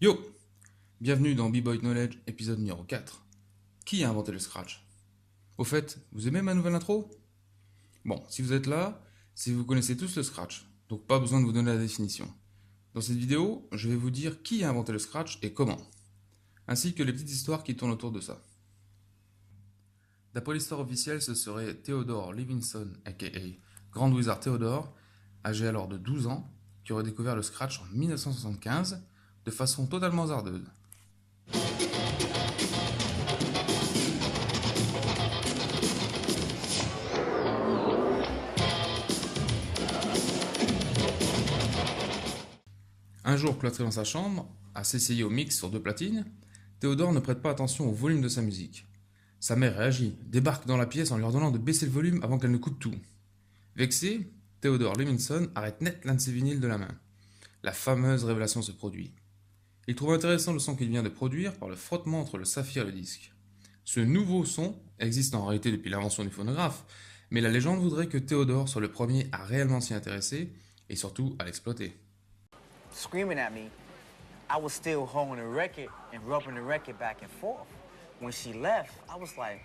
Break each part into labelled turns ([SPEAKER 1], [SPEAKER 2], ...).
[SPEAKER 1] Yo! Bienvenue dans B-Boy Knowledge, épisode numéro 4. Qui a inventé le Scratch? Au fait, vous aimez ma nouvelle intro? Bon, si vous êtes là, c'est que vous connaissez tous le Scratch, donc pas besoin de vous donner la définition. Dans cette vidéo, je vais vous dire qui a inventé le Scratch et comment, ainsi que les petites histoires qui tournent autour de ça. D'après l'histoire officielle, ce serait Theodore Levinson, aka Grand Wizard Theodore, âgé alors de 12 ans, qui aurait découvert le Scratch en 1975, de façon totalement hasardeuse. Un jour, cloîtré dans sa chambre, à s'essayer au mix sur 2 platines, Théodore ne prête pas attention au volume de sa musique. Sa mère réagit, débarque dans la pièce en lui ordonnant de baisser le volume avant qu'elle ne coupe tout. Vexé, Theodore Levinson arrête net l'un de ses vinyles de la main. La fameuse révélation se produit. Il trouve intéressant le son qu'il vient de produire par le frottement entre le saphir et le disque. Ce nouveau son existe en réalité depuis l'invention du phonographe, mais la légende voudrait que Théodore soit le premier à réellement s'y intéresser et surtout à l'exploiter.
[SPEAKER 2] Screaming at me, I was still holding the record and rubbing the record back and forth. When she left, I was like,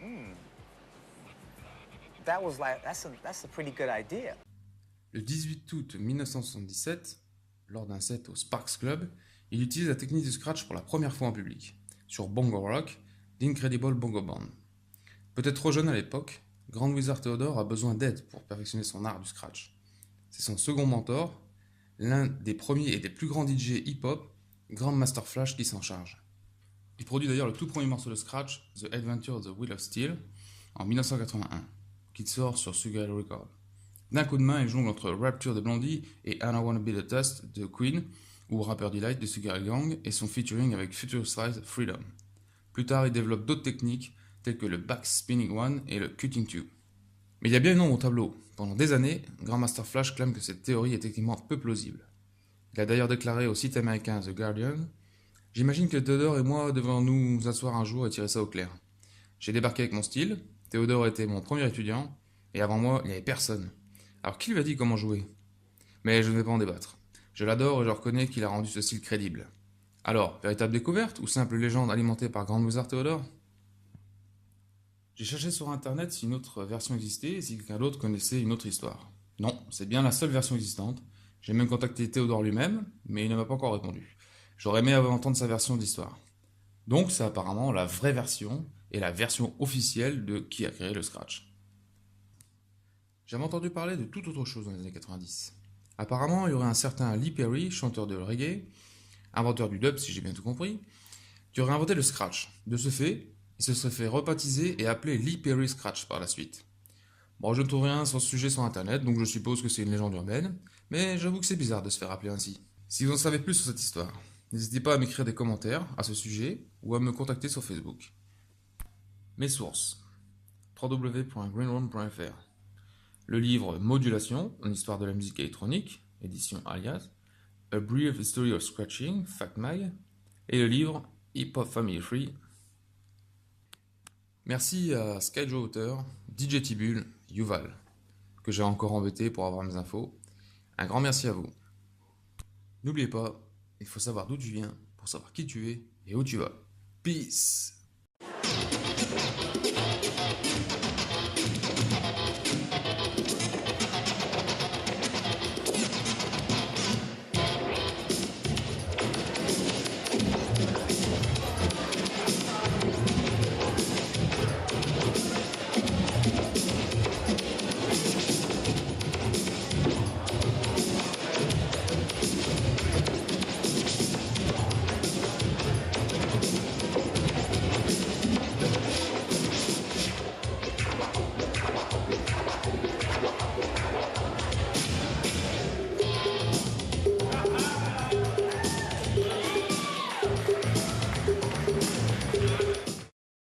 [SPEAKER 2] that's a pretty good idea.
[SPEAKER 1] Le 18 août 1977, lors d'un set au Sparks Club, il utilise la technique du scratch pour la première fois en public, sur Bongo Rock, d'Incredible Bongo Band. Peut-être trop jeune à l'époque, Grand Wizard Theodore a besoin d'aide pour perfectionner son art du scratch. C'est son second mentor, l'un des premiers et des plus grands DJ hip-hop, Grand Master Flash, qui s'en charge. Il produit d'ailleurs le tout premier morceau de scratch, The Adventure of the Wheel of Steel, en 1981, qui sort sur Sugar Hill Records. D'un coup de main, il jongle entre Rapture de Blondie et I Don't Wanna Be the Dust de Queen, ou Rapper Delight de Sugar Hill Gang, et son featuring avec Future Size Freedom. Plus tard, il développe d'autres techniques, telles que le Back Spinning One et le Cutting Tube. Mais il y a bien une ombre au tableau. Pendant des années, Grandmaster Flash clame que cette théorie est techniquement peu plausible. Il a d'ailleurs déclaré au site américain The Guardian: « J'imagine que Theodore et moi devons nous asseoir un jour et tirer ça au clair. J'ai débarqué avec mon style, Theodore était mon premier étudiant, et avant moi, il n'y avait personne. Alors qui lui a dit comment jouer? Mais je ne vais pas en débattre. Je l'adore et je reconnais qu'il a rendu ce style crédible. Alors, véritable découverte ou simple légende alimentée par Grand Wizard Theodore? J'ai cherché sur internet si une autre version existait et si quelqu'un d'autre connaissait une autre histoire. Non, c'est bien la seule version existante. J'ai même contacté Théodore lui-même, mais il ne m'a pas encore répondu. J'aurais aimé entendre sa version d'histoire. Donc c'est apparemment la vraie version et la version officielle de qui a créé le Scratch. J'avais entendu parler de toute autre chose dans les années 90. Apparemment, il y aurait un certain Lee Perry, chanteur de reggae, inventeur du dub si j'ai bien tout compris, qui aurait inventé le Scratch. De ce fait, il se serait fait rebaptiser et appeler Lee Perry Scratch par la suite. Bon, je ne trouve rien sur ce sujet sur internet, donc je suppose que c'est une légende urbaine, mais j'avoue que c'est bizarre de se faire appeler ainsi. Si vous en savez plus sur cette histoire, n'hésitez pas à m'écrire des commentaires à ce sujet ou à me contacter sur Facebook. Mes sources: www.greenroom.fr. Le livre Modulation, une histoire de la musique électronique, édition Alias. A Brief History of Scratching, FactMag. et le livre Hip Hop Family Tree. Merci à Skyjo Auteur, DJ Tibul, Yuval, que j'ai encore embêté pour avoir mes infos. Un grand merci à vous. N'oubliez pas, il faut savoir d'où tu viens pour savoir qui tu es et où tu vas. Peace!